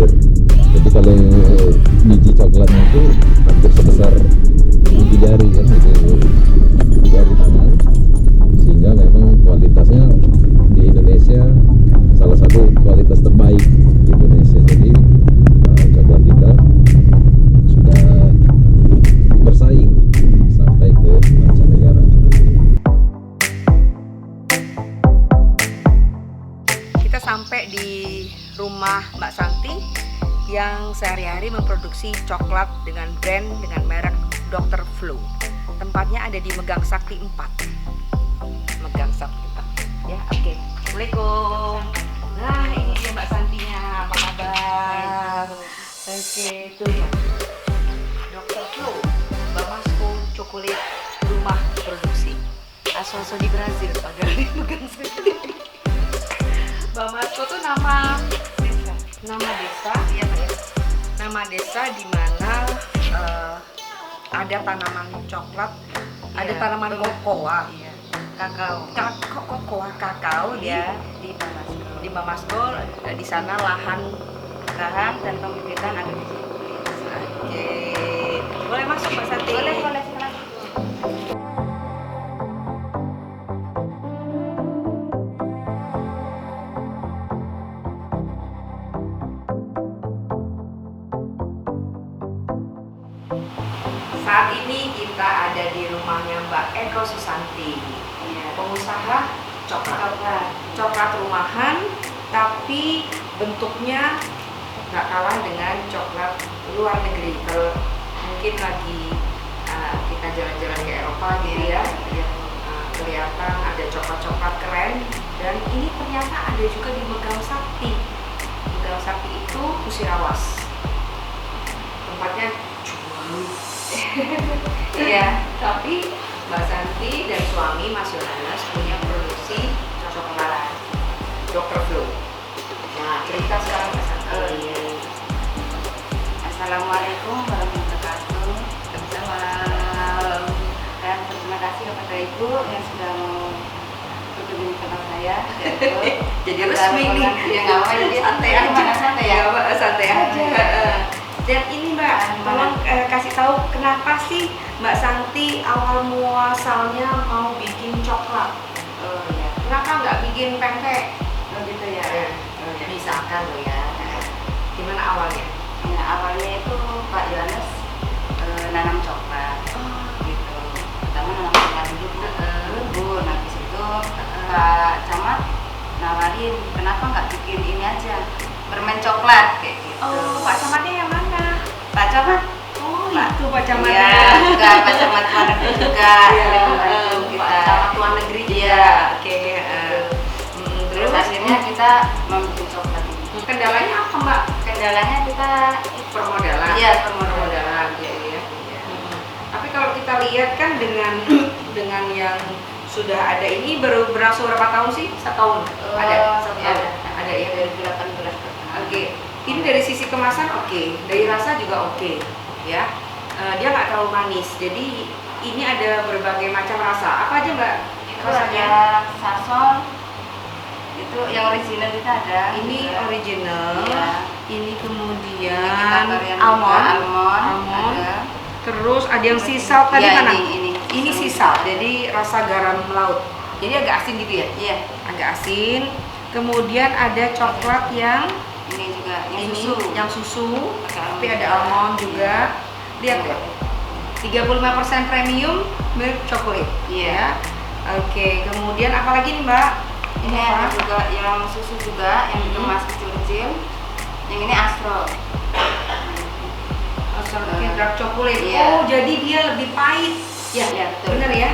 Brazil. Jadi kalau biji coklatnya itu hampir sebesar biji jari kan, itu biji jari tangan, sehingga memang kualitasnya di Indonesia salah satu kualitas terbaik di Indonesia. Jadi coklat kita sudah bersaing sampai ke mancanegara. Kita sampai di rumah Mbak Santi yang sehari-hari memproduksi coklat dengan brand dengan merek Dr. Flow. Tempatnya ada di Megang Sakti 4. Megang Sakti 4. Ya, oke. Assalamualaikum. Nah, ini dia Mbak Santinya. Apa kabar? Oke, itu ya. Dr. Flow, Bamasco Chocolate Rumah Produksi. Asal-asal di Brazil, padahal di Megang Sakti. Bamasco tuh nama desa, ya Pak ya. Nama desa di mana ada tanaman coklat, ada tanaman kokoa, kakao di Bamasco. Di sana lahan dan pembibitan ada di sini. Oke, boleh masuk Mbak Santi? Boleh silakan. Saat ini kita ada di rumahnya Mbak Eko Susanti, pengusaha coklat rumahan, tapi bentuknya nggak kalah dengan coklat luar negeri. Kalau mungkin lagi kita jalan-jalan ke Eropa gitu ya, kelihatan ada coklat-coklat keren, dan ini ternyata ada juga di Megang Sakti. Megang Sakti itu Kusirawas, tempatnya iya, tapi Mbak Santi dan suami Mas Yohanes punya produksi coklat Dr. Flow. Nah, cerita sekarang Mbak Santi. Assalamualaikum warahmatullahi wabarakatuh. Salam. Dan terima kasih kepada Ibu yang sudah mau berkunjung di tempat saya. Jadi resmi nih. Ya nggak apa-apa, jadi santai aja. Santai ya. Santai aja. Dan ini Mbak, tolong kasih tahu kenapa sih Mbak Santi awal muasalnya mau bikin coklat? Oh ya. Kenapa nggak bikin pempek? Oh gitu ya. Misalkan loh ya. Gimana awalnya? Ya, awalnya itu Pak Yohanes nanam coklat. Gitu. Pertama nanam coklat dulu Bu. Habis itu Pak Camat nawarin, kenapa nggak bikin ini aja, permen coklat kayak gitu. Oh, Pak Camatnya yang mana? Pak Camat. Oh, Pak. itu Pak Camatnya. Iya, juga Pak Camat luar negeri juga. Pak Camat luar negeri juga. Iya. Oke. Terus akhirnya kita membuat coklat ini. Kendalanya apa Mbak? Kendalanya kita Permodalan. Iya, permodalan. Ya. Tapi kalau kita lihat kan dengan yang sudah ada ini baru berlangsung berapa tahun sih? 1 tahun. Ada. 1 tahun. Ada ya. Dari 18 tahun. Oke. Ini dari sisi kemasan oke, dari rasa juga oke, ya. Dia nggak terlalu manis. Jadi ini ada berbagai macam rasa. Apa aja Mbak? Itu ada sasol. Itu yang original kita ada. Ini original. Iya. Ini kemudian Ini almond. Ada. Terus ada yang sisal tadi Iya, mana? ini sisal. Jadi rasa garam laut. Jadi agak asin gitu ya? Iya. Agak asin. Kemudian ada coklat yang Ini juga yang susu. Tapi ada Iya. almond juga. Lihat ya. 35% premium milk chocolate. Iya. Oke, kemudian apa lagi nih Mbak? Ini ada juga yang susu juga, yang dikemas kecil-kecil. Yang ini Astro. Assorted dark chocolate. Iya. Oh, jadi dia lebih pahit. Ya, Iya, betul. bener ya.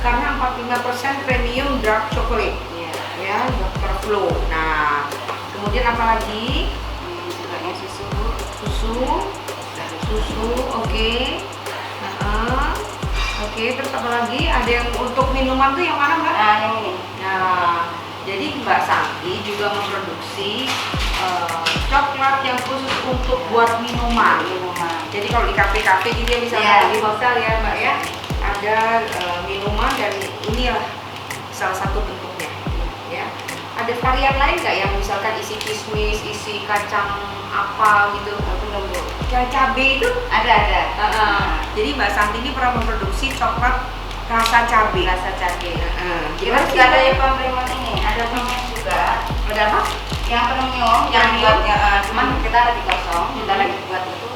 Karena 45% premium dark chocolate. Iya. Ya, Dr. Flow. Nah, kemudian apa lagi? Ini juga yang susu. Susu, oke. Oke, terus apa lagi? Ada yang untuk minuman tuh yang mana Mbak? Nah, yang ini. Nah, jadi Mbak Santi juga memproduksi coklat yang khusus untuk buat minuman. Jadi kalau di kafe-kafe gitu ya, misalnya Iya. di hotel ya Mbak ya, ada minuman dan inilah salah satu bentuknya. Ya, ada Ada varian lain nggak yang misalkan isi kismis, isi kacang apa gitu? Belum Bu. Yang cabai itu? Ada. Jadi Mbak Santi ini pernah memproduksi coklat rasa cabai. Rasa cabai. Gimana Kita sih? juga ada yang premium ini, ada premium juga. Ada apa? Yang premium, yang buatnya, cuman kita lagi kosong, kita lagi buat itu.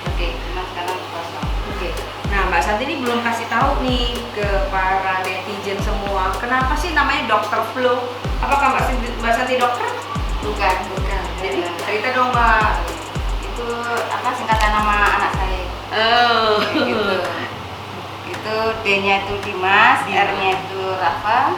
Oke, cuman sekarang kosong. Oke. Nah, Mbak Santi ini belum kasih tahu nih ke para netizen semua, kenapa sih namanya Dr. Flow? Apakah Mbak Santi dokter? Bukan. Jadi cerita dong Mbak. Itu apa singkatan nama anak saya? Oh. Gitu. Itu D-nya itu Dimas, R-nya itu Rafa,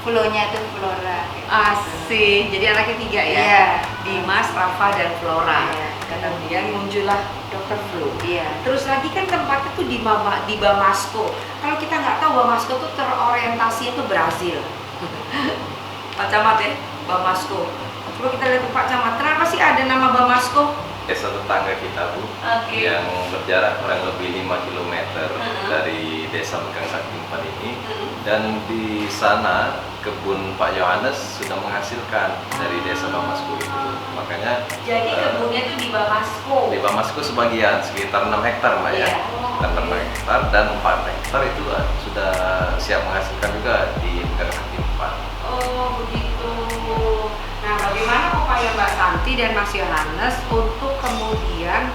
Flow-nya itu Flora. Asik. Jadi anak ketiga ya? Iya. Dimas, Rafa, dan Flora. Iya. Kemudian muncullah Dr. Flow. Iya. Terus lagi kan tempatnya tuh di Bamako. Kalau kita nggak tahu, Bamako tuh terorientasi itu Brazil. Pak Camat ya, Bamako. Coba kita lihat Pak Camat, kenapa sih ada nama Bamako? Desa tetangga kita Bu, Oke. yang berjarak kurang lebih 5 km dari desa Megang Sakti 4 ini. Dan di sana kebun Pak Yohanes sudah menghasilkan dari desa Bamako itu. Makanya Jadi kebunnya tuh di Bamako. di Bamako sebagian sekitar 6 hektar Mbak ya. Iya. Dan 6 hektar dan 4 hektar itu sudah siap menghasilkan juga di Megang Sakti 4. Oh begitu. Nah, bagaimana upaya Mbak Santi dan Mas Yohanes untuk kemudian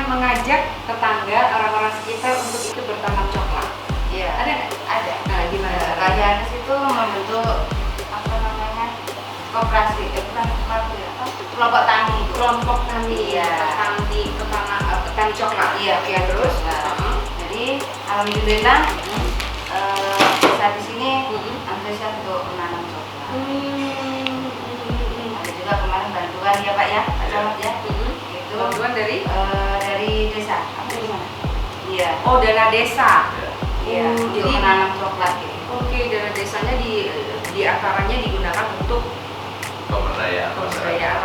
mengajak tetangga orang-orang sekitar untuk ikut bertanam coklat? Iya. Ada nggak? Ada. Nah, gimana? Kak Yohanes itu membentuk apa namanya? Koperasi, bukan koperasi, kelompok tani. Kelompok tani, Iya. petani coklat. Iya. Ya terus. Jadi alhamdulillah desa di sini antusias untuk menanam coklat. Ada juga kemarin bantuan ya Pak ya, Pak Camat ya. Itu Bantuan dari? dari desa. Apa gimana? Iya. Oh, dana desa. Iya. Oh, Untuk jadi menanam coklat gitu. Oke, dana desanya di akarnya digunakan untuk pemberdayaan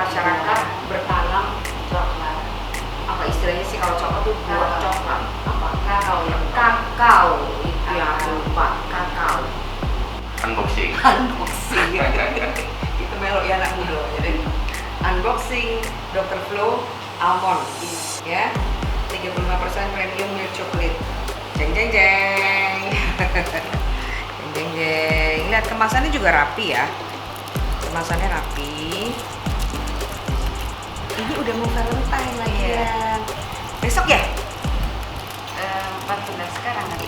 masyarakat bertanam coklat. Apa istilahnya sih kalau coklat tuh buah coklat? Apa? Kakao ya. Kakao. Itu yang aku lupa. Kakao. Unboxing. Unboxing. Itu melok ya anak muda. Jadi unboxing Dr. Flow almond. Ya. 35% premium milk chocolate. Jeng jeng jeng. Jeng jeng jeng. Lihat kemasannya juga rapi ya. Kemasannya rapi. Ini udah mau Valentine lagi ya. Besok ya? 14 sekarang nanti.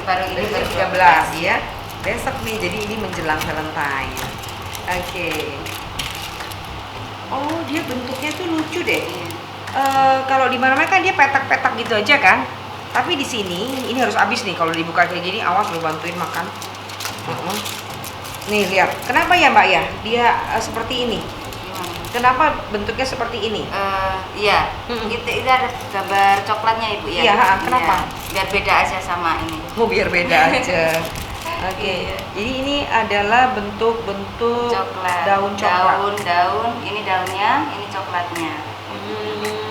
Baru ini Besok baru 13 ya. Besok nih, jadi ini menjelang Valentine. Oke. Oh, dia bentuknya tuh lucu deh. Kalau di mana-mana kan dia petak-petak gitu aja kan. Tapi di sini ini harus habis nih kalau dibuka kayak gini. Awas lu bantuin makan. Nih lihat. Kenapa ya Mbak ya? Dia seperti ini. Kenapa bentuknya seperti ini? Iya. Itu ada gambar coklatnya Ibu ya. Iya, kenapa? Iya. Biar beda aja sama ini. Oh, biar beda aja. Oke. Jadi ini adalah bentuk-bentuk Coklat. daun coklat. Daun. Ini daunnya, ini coklatnya.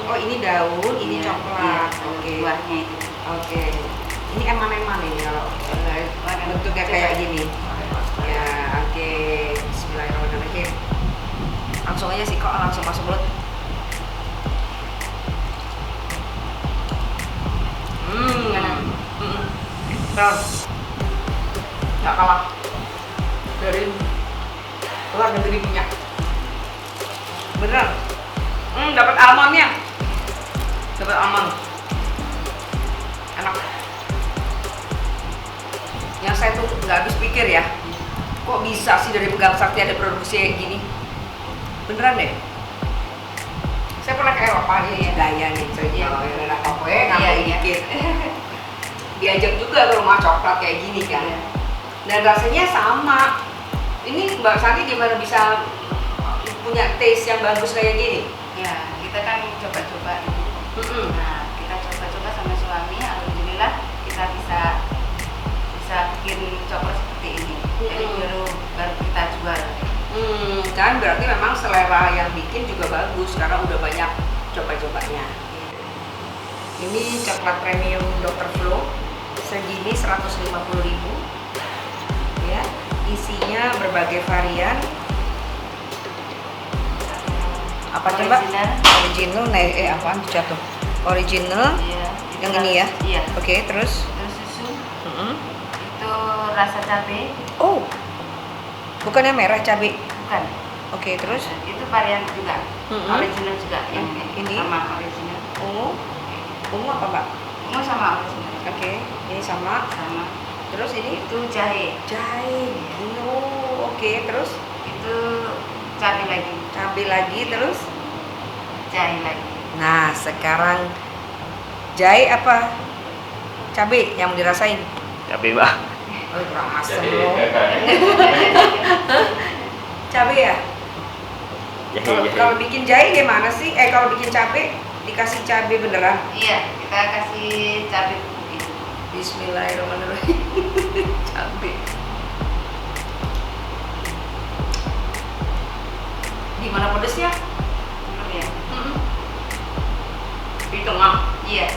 Oh, ini daun, ini Iya, coklat. iya, Oke. buahnya itu. Oke. Ini eman-eman ini kalau bentuknya kayak gini. Ya, oke. Bismillahirrahmanirrahim. Langsung aja sih kok, langsung masuk mulut. Ron, nggak kalah dari luar negeri punya. Bener. Dapat almondnya. Dapat almond. Enak. Yang saya tuh nggak habis pikir ya, kok bisa sih dari Megang Sakti ada produksi kayak gini? Beneran deh. Saya pernah ke Eropa nih, gaya nih ceritanya. Kalau enak apa ya, ngambil dikit. Diajak juga ke rumah coklat kayak gini kan. Dan rasanya sama. Ini Mbak Santi gimana bisa punya taste yang bagus kayak gini? Ya, kita kan coba-coba. Nah, kita coba-coba sama suami, alhamdulillah kita bisa bikin coklat seperti ini. Jadi baru kita jual. Kan berarti memang selera yang bikin juga bagus karena udah banyak coba-cobanya. Ini coklat premium Dr. Flow segini 150.000. isinya berbagai varian. Apa coba? Original. Apaan tuh jatuh? Original. Iya. Yang ini ya? Iya. Oke, terus? Terus susu. Itu rasa cabai. Oh, bukannya merah cabai? Bukan. Oke, terus? Itu varian juga. Original juga yang Ini? sama original. Ungu apa mbak? Ungu sama original. Oke, ini sama. Terus ini? Itu jahe. Jahe. Oke, terus? Itu cabai lagi. Cabai lagi, terus? Jahe lagi. Nah, sekarang jahe apa? Cabai yang mau dirasain? Cabai mbak. Oh, kurang asem Jadi loh. Cabai ya? Jahe. Kalau bikin jahe gimana sih? Kalau bikin cabai dikasih cabai beneran? Iya, kita kasih cabai bubuk itu. Bismillahirrahmanirrahim. Cabai. Gimana pedesnya? Iya. Di tengah. Iya.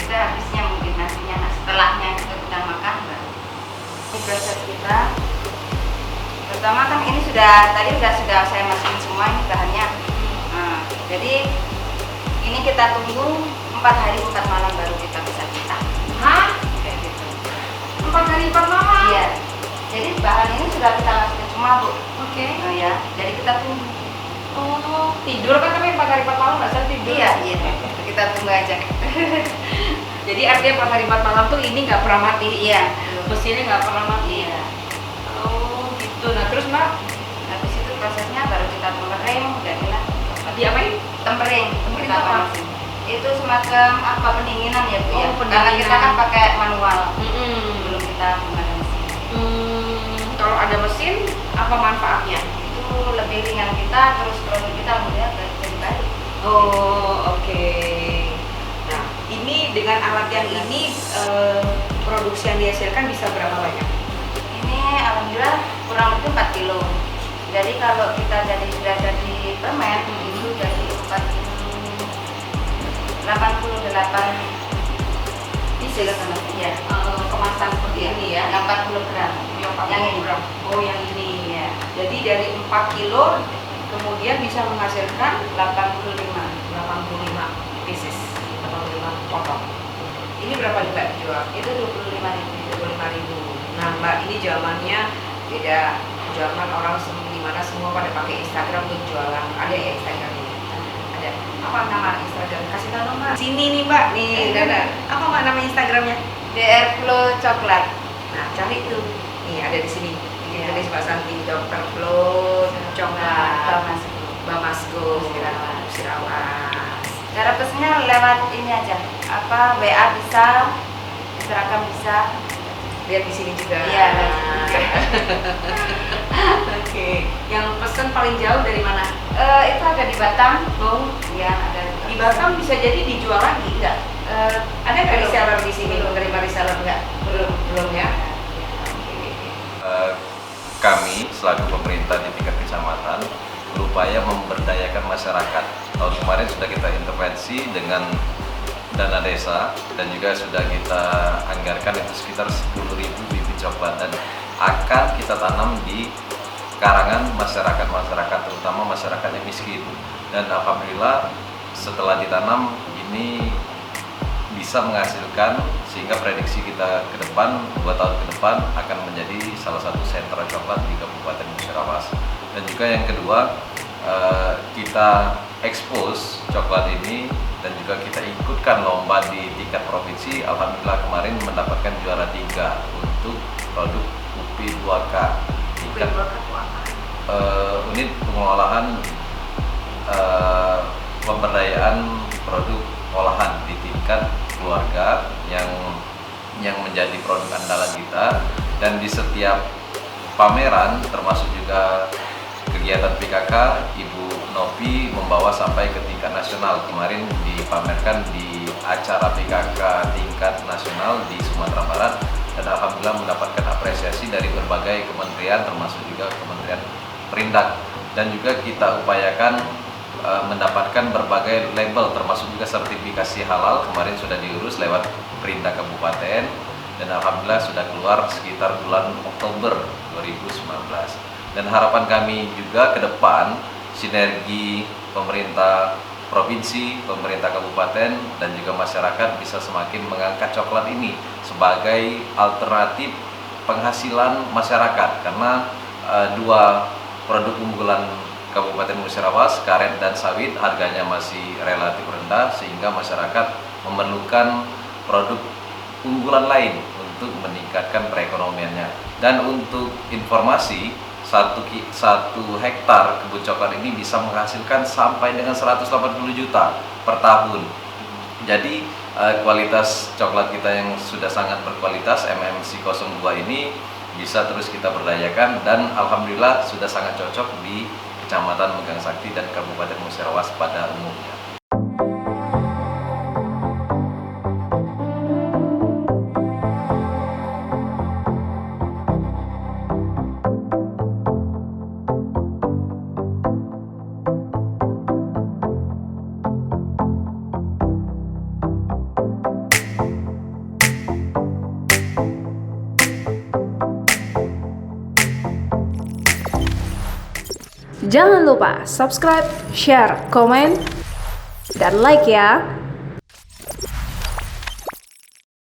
Kita habisnya mungkin nantinya setelahnya kita udah makan baru. Ini proses kita. Pertama kan ini sudah saya masukin semua ini bahannya. Nah, jadi ini kita tunggu 4 hari 4 malam baru kita bisa cetak. Hah? Kayak gitu. 4 hari 4 malam? Iya. Jadi bahan ini sudah kita masukin semua, Bu. Oke. Oh ya. Jadi kita tunggu. Oh, tidur kan tapi 4 hari 4 malam nggak usah tidur. Iya. Kita tunggu aja. Jadi artinya 4 hari 4 malam tuh ini nggak pernah mati. Iya. Mesinnya nggak pernah mati. Iya. Oh, gitu. Nah, terus Mbak, Habis itu prosesnya baru kita tempering, jadilah diapain? tempering. Tempering Kita apa? panasin. Itu semacam apa pendinginan ya, Bu ya. Oh, Karena kita kan pendinginan. pakai manual. Mm-mm. Belum kita menggunakan mesin. Kalau ada mesin, apa manfaatnya? Itu lebih ringan kita, terus produk kita alhamdulillah jadi baik. Oh, oke. Nah, ini dengan alat yang ini produksi yang dihasilkan bisa berapa banyak? Ini alhamdulillah kurang lebih 4 kilo. Jadi kalau kita sudah jadi permen itu jadi 4 kilo 88 Bisa ya. kemasan seperti ini ya? Yang 40 gram. Yang ini. Oh, yang ini. Ya. Jadi dari 4 kilo kemudian bisa menghasilkan 85 pieces, 85 potong. Ini berapa nih Mbak dijual? itu 25.000. Nah Mbak, ini zamannya beda. Zaman orang di mana semua pada pakai Instagram untuk jualan. Ada ya Instagram ini? Ada. Apa nama Instagram? Kasih tahu dong Mbak. Sini nih Mbak, nih ada. Apa Mbak nama Instagramnya? DR Flow Coklat. Nah cari tuh. Nih ada di sini. Bikin Iya. tulis Mbak Santi, Dr. Flo Coklat. Bamasko Sirawas. Cara pesennya lewat ini aja. WA bisa, Instagram bisa. Lihat di sini juga. Iya. Oke. Yang pesen paling jauh dari mana? Itu ada di Batam. Oh, Ya, ada di Batam bisa jadi dijual lagi enggak? Ada nggak Belum. reseller di sini? Belum. Menerima reseller enggak? Belum ya. Kami selaku pemerintah di tingkat kecamatan berupaya memberdayakan masyarakat. Tahun kemarin sudah kita intervensi dengan dana desa dan juga sudah kita anggarkan itu sekitar 10.000 bibit coklat dan akan kita tanam di karangan masyarakat terutama masyarakat yang miskin. Dan alhamdulillah setelah ditanam ini bisa menghasilkan sehingga prediksi kita ke depan 2 tahun ke depan akan menjadi salah satu sentra coklat di Kabupaten Musirawas. Dan juga yang kedua kita expose coklat ini dan juga kita ikutkan lomba di tingkat provinsi. Alhamdulillah kemarin mendapatkan juara 3 untuk produk UPI 2K tingkat unit pengolahan pemberdayaan produk olahan di tingkat keluarga yang menjadi produk andalan kita. Dan di setiap pameran termasuk juga kegiatan PKK, Ibu Novi membawa sampai ke tingkat nasional. Kemarin dipamerkan di acara PKK tingkat nasional di Sumatera Barat dan alhamdulillah mendapatkan apresiasi dari berbagai kementerian termasuk juga Kementerian Perindak. Dan juga kita upayakan mendapatkan berbagai label termasuk juga sertifikasi halal. Kemarin sudah diurus lewat Perindak Kabupaten dan alhamdulillah sudah keluar sekitar bulan Oktober 2019. Dan harapan kami juga ke depan sinergi pemerintah provinsi, pemerintah kabupaten, dan juga masyarakat bisa semakin mengangkat coklat ini sebagai alternatif penghasilan masyarakat, karena dua produk unggulan Kabupaten Musirawas, karet dan sawit, harganya masih relatif rendah sehingga masyarakat memerlukan produk unggulan lain untuk meningkatkan perekonomiannya. Dan untuk informasi, satu hektar kebun coklat ini bisa menghasilkan sampai dengan 180 juta per tahun. Jadi kualitas coklat kita yang sudah sangat berkualitas MMC 02 ini bisa terus kita berdayakan, dan alhamdulillah sudah sangat cocok di Kecamatan Megang Sakti dan Kabupaten Musirawas pada umumnya. Jangan lupa subscribe, share, komen, dan like ya.